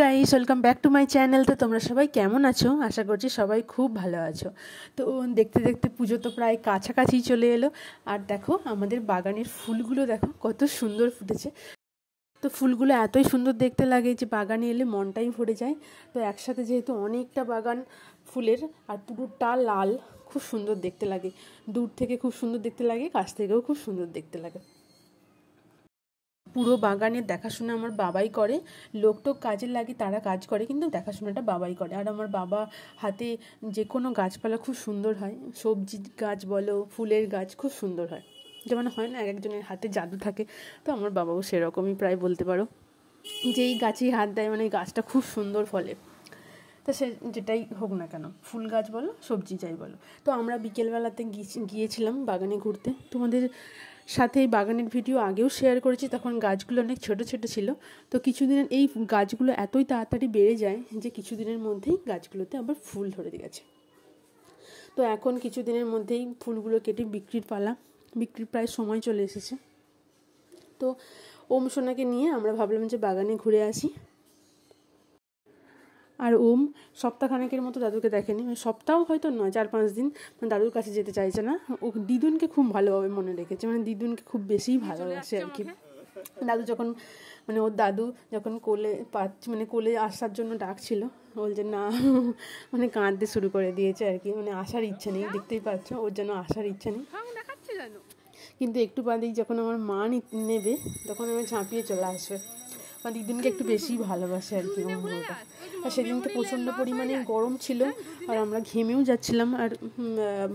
Guys, welcome back to my channel. তো তোমরা সবাই কেমন আছো? আশা করছি সবাই খুব ভালো আছো। তো দেখতে দেখতে পুজো তো প্রায় কাছাকাছি চলে এলো। আর দেখো আমাদের বাগানের ফুলগুলো দেখো কত সুন্দর ফুটেছে। তো ফুলগুলো এতই সুন্দর দেখতে লাগে যে বাগানে এলে মনটাই ভরে যায়। তো একসাথে যেহেতু অনেকটা বাগান ফুলের আর পুরোটা লাল, খুব সুন্দর দেখতে লাগে। দূর থেকে খুব সুন্দর দেখতে লাগে, কাছ থেকেও খুব সুন্দর দেখতে লাগে। পুরো বাগানের দেখাশোনা আমার বাবাই করে। লোকটোক কাজে লাগে, তারা কাজ করে, কিন্তু দেখাশোনাটা বাবাই করে। আর আমার বাবা হাতে যে কোনো গাছপালা খুব সুন্দর হয়। সবজি গাছ বলো, ফুলের গাছ খুব সুন্দর হয়। যেমন হয় না, এক একজনের হাতে জাদু থাকে, তো আমার বাবাও সেরকমই প্রায় বলতে পারো। যেই গাছেই হাত দেয় মানে গাছটা খুব সুন্দর ফলে। তা সে যেটাই হোক না কেন, ফুল গাছ বলো, সবজি যাই বলো। তো আমরা বিকেলবেলাতে গিয়েছিলাম বাগানে ঘুরতে। তোমাদের সাথে এই বাগানের ভিডিও আগেও শেয়ার করেছি, তখন গাছগুলো অনেক ছোট ছোট ছিল। তো কিছুদিনের এই গাছগুলো এতই তাড়াতাড়ি বেড়ে যায় যে কিছুদিনের মধ্যেই গাছগুলোতে আবার ফুল ধরে গেছে। তো এখন কিছুদিনের মধ্যেই ফুলগুলো কেটে বিক্রির পালা, বিক্রির প্রায় সময় চলে এসেছে। তো ওম সোনাকে নিয়ে আমরা ভাবলাম যে বাগানে ঘুরে আসি। আর ওম সপ্তাহখানেকের মতো দাদুকে দেখেনি, সপ্তাহ হয়তো নয়, 4-5 দিন দাদুর কাছে যেতে চাইছে না। ও দিদুনকে খুব ভালোভাবে মনে রেখেছে, মানে দিদুনকে খুব বেশিই ভালোবাসে আর কি। দাদু যখন মানে ওর দাদু যখন কোলে মানে কোলে আসার জন্য ডাকছিল, বলছে না, মানে কাঁদতে শুরু করে দিয়েছে আর কি। মানে আসার ইচ্ছে নেই, দেখতেই পাচ্ছ ওর যেন আসার ইচ্ছে নেই। কিন্তু একটু বাদেই যখন আমার মা নেবে তখন আমি ঝাঁপিয়ে চলে আসবে। আমার দিদুনকে একটু বেশি ভালোবাসে আর কি আমার ওটা। আর সেদিনকে প্রচণ্ড পরিমাণে গরম ছিল, আর আমরা ঘেমেও যাচ্ছিলাম। আর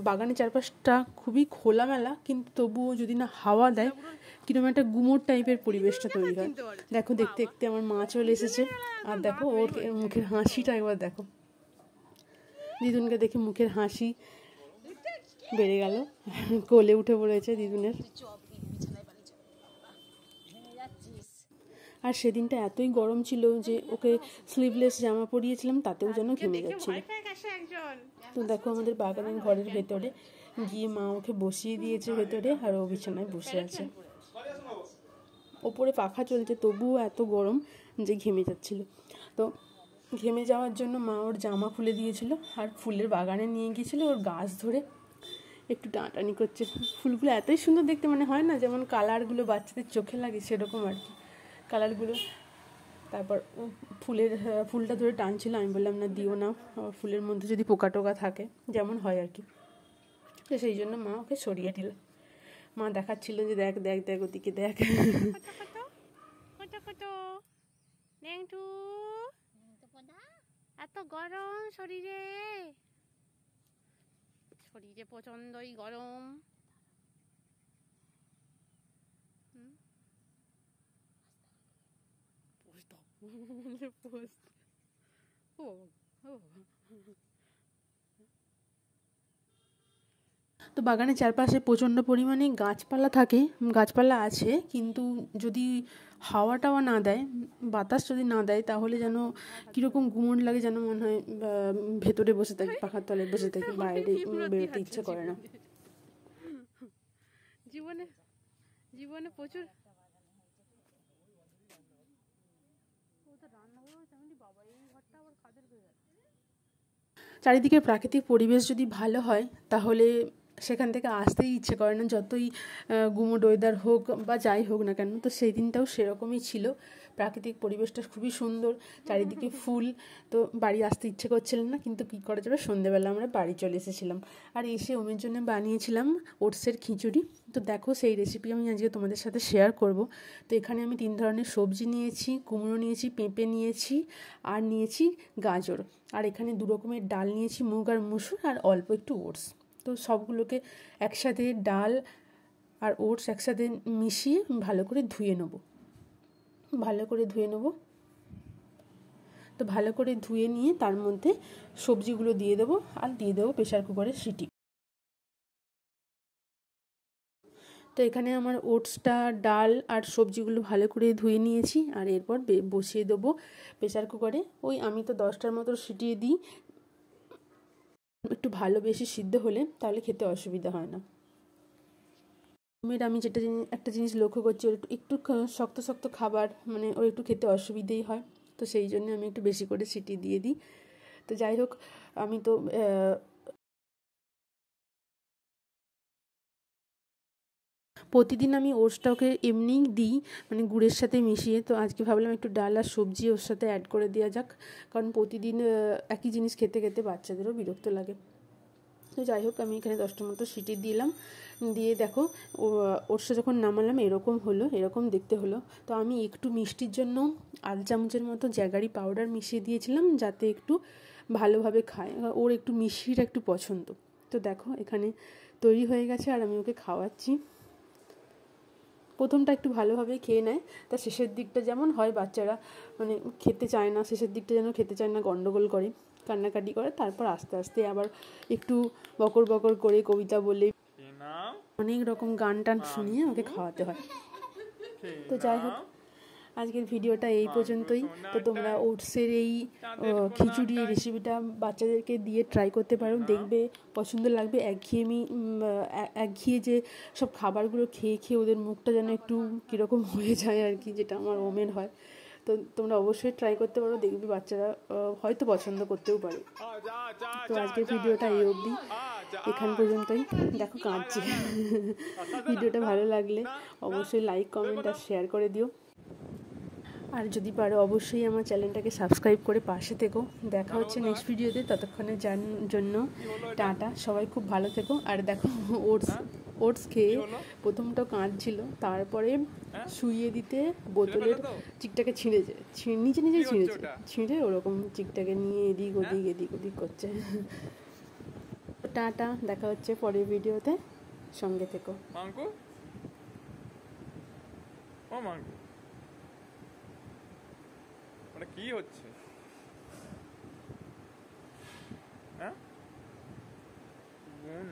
বাগানের চারপাশটা খুবই খোলামেলা, কিন্তু তবুও যদি না হাওয়া দেয় কিরকম একটা গুমোট টাইপের পরিবেশটা তৈরি হয়। দেখো দেখতে দেখতে আমার মা চলে এসেছে। আর দেখো ওর মুখের হাসিটা একবার দেখো, দিদুনকে দেখে মুখের হাসি বেড়ে গেল, কোলে উঠে পড়েছে দিদুনের। আর সেদিনটা এতই গরম ছিল যে ওকে স্লিভলেস জামা পরিয়েছিলাম, তাতেও যেন ঘেমে যাচ্ছিল। তো দেখো আমাদের বাগানের ঘরের ভেতরে গিয়ে মা ওকে বসিয়ে দিয়েছে ভেতরে, আর ও বিছানায় বসে আছে। ওপরে পাখা চলছে, তবুও এত গরম যে ঘেমে যাচ্ছিল। তো ঘেমে যাওয়ার জন্য মা ওর জামা খুলে দিয়েছিল, আর ফুলের বাগানে নিয়ে গিয়েছিল ওর গাছ ধরে একটু টানাটানি করছে। ফুলগুলো এতই সুন্দর দেখতে, মানে হয় না যেমন কালারগুলো বাচ্চাদের চোখে লাগে সেরকম আর কি কালারগুলো। তারপর ফুলটা ধরে টানছিল, আমি বললাম না দিও না, ফুলের মধ্যে যদি পোকা টোকা থাকে যেমন হয় আর কি। তো সেই জন্য মা ওকে সরিয়ে দিল। মা দেখাচ্ছিল যে দেখ দেখ দেখ ওদিকে দেখ। এত গরম শরীরে, শরীরে প্রচন্ডই গরম। তো বাগানের চারপাশে প্রচণ্ড পরিমাণে গাছপালা থাকে, গাছপালা আছে, কিন্তু যদি হাওয়া টাওয়া না দেয়, বাতাস যদি না দেয়, তাহলে যেন কীরকম গুমোট লাগে, যেন মনে হয় ভেতরে বসে থাকি, পাখার তলায় বসে থাকি, বাইরে বেরোতে ইচ্ছে করে না। জীবনে জীবনে প্রচুর চারিদিকে প্রাকৃতিক পরিবেশ যদি ভালো হয় তাহলে সেখান থেকে আসতেই ইচ্ছে করে না, যতই গুমোট ওয়েদার হোক বা যাই হোক না কেন। তো সেই দিনটাও সেরকমই ছিল, প্রাকৃতিক পরিবেশটা খুবই সুন্দর, চারিদিকে ফুল। তো বাড়ি আসতে ইচ্ছে করছিল না, কিন্তু কী করা যাবে, সন্ধ্যেবেলা আমরা বাড়ি চলে এসেছিলাম। আর এসে ওমের জন্য বানিয়েছিলাম ওটসের খিচুড়ি। তো দেখো সেই রেসিপি আমি আজকে তোমাদের সাথে শেয়ার করব। তো এখানে আমি 3 ধরনের সবজি নিয়েছি, কুমড়ো নিয়েছি, পেঁপে নিয়েছি, আর নিয়েছি গাজর। আর এখানে 2 রকমের ডাল নিয়েছি, মুগ আর মুসুর, আর অল্প একটু ওটস। তো সবগুলোকে একসাথে, ডাল আর ওটস একসাথে মিশিয়ে ভালো করে ধুয়ে নেব। তো ভালো করে ধুয়ে নিয়ে তার মধ্যে সবজিগুলো দিয়ে দেবো, আর দিয়ে দেবো প্রেশার কুকারের সিটি। তো এখানে আমার ওটসটা, ডাল আর সবজিগুলো ভালো করে ধুয়ে নিয়েছি, আর এরপর বসিয়ে দেবো প্রেশার কুকারে। ওই আমি তো 10টার মতো সিটি দিই, একটু ভালো বেশি সিদ্ধ হলে তাহলে খেতে অসুবিধা হয় না। আমি একটা জিনিস লক্ষ্য করছি, ওর একটু শক্ত শক্ত খাবার মানে ওর একটু খেতে অসুবিধেই হয়। তো সেই জন্য আমি একটু বেশি করে সিটি দিয়ে দিই। তো যাই হোক, আমি তো প্রতিদিন আমি ওটসটাকে এমনিই দিই, মানে গুড়ের সাথে মিশিয়ে। তো আজকে ভাবলাম একটু ডাল আর সবজি ওর সাথে অ্যাড করে দেওয়া যাক, কারণ প্রতিদিন একই জিনিস খেতে খেতে বাচ্চাদেরও বিরক্ত লাগে। তো যাই হোক, আমি এখানে 10টা মতো সিটি দিলাম, দিয়ে দেখো ওটসটা যখন নামালাম এরকম হলো, এরকম দেখতে হলো। তো আমি একটু মিষ্টির জন্য 1/2 চামচের মতো জ্যাগারি পাউডার মিশিয়ে দিয়েছিলাম, যাতে একটু ভালোভাবে খায়, ওর একটু মিষ্টিটা একটু পছন্দ। তো দেখো এখানে তৈরি হয়ে গেছে আর আমি ওকে খাওয়াচ্ছি। প্রথমটা একটু ভালোভাবেই খেয়ে নেয়, তা শেষের দিকটা যেমন হয় বাচ্চারা মানে খেতে চায় না, শেষের দিকটা যেন খেতে চায় না, গন্ডগোল করে, কান্নাকাটি করে, তারপর আস্তে আস্তে আবার একটু বকর বকর করে কবিতা বলে অনেক রকম গান টান শুনিয়ে ওকে খাওয়াতে হয়। তো যাই হোক, আজকের ভিডিওটা এই পর্যন্তই। তো তোমরা ওটসের এই খিচুড়ি রেসিপিটা বাচ্চাদেরকে দিয়ে ট্রাই করতে পারো, দেখবে পছন্দ লাগবে। একঘিয়ে যে সব খাবারগুলো খেয়ে খেয়ে ওদের মুখটা যেন একটু কীরকম হয়ে যায় আর কি, যেটা আমার ওমের হয়। তো তোমরা অবশ্যই ট্রাই করতে পারো, দেখবে বাচ্চারা হয়তো পছন্দ করতেও পারে। তো আজকের ভিডিওটা এই অবধি, এখান পর্যন্তই। দেখো কাঁদছি। ভিডিওটা ভালো লাগলে অবশ্যই লাইক, কমেন্ট আর শেয়ার করে দিও। আর যদি পারো অবশ্যই আমার চ্যানেলটাকে সাবস্ক্রাইব করে পাশে থেকো। দেখা হচ্ছে নেক্সট ভিডিওতে, ততক্ষণের জন্য টাটা, সবাই খুব ভালো থেকো। আর দেখো ওটস খেয়ে প্রথমটা কাঁদছিল, তারপরে শুইয়ে দিতে বোতলের চিকটাকে ছিঁড়েছে, নিজে নিজেই ছিঁড়ে ওরকম চিকটাকে নিয়ে এদিক ওদিক করছে। টাটা, দেখা হচ্ছে পরের ভিডিওতে, সঙ্গে থেকো। ওটা কি হচ্ছে? হ্যাঁ, বোন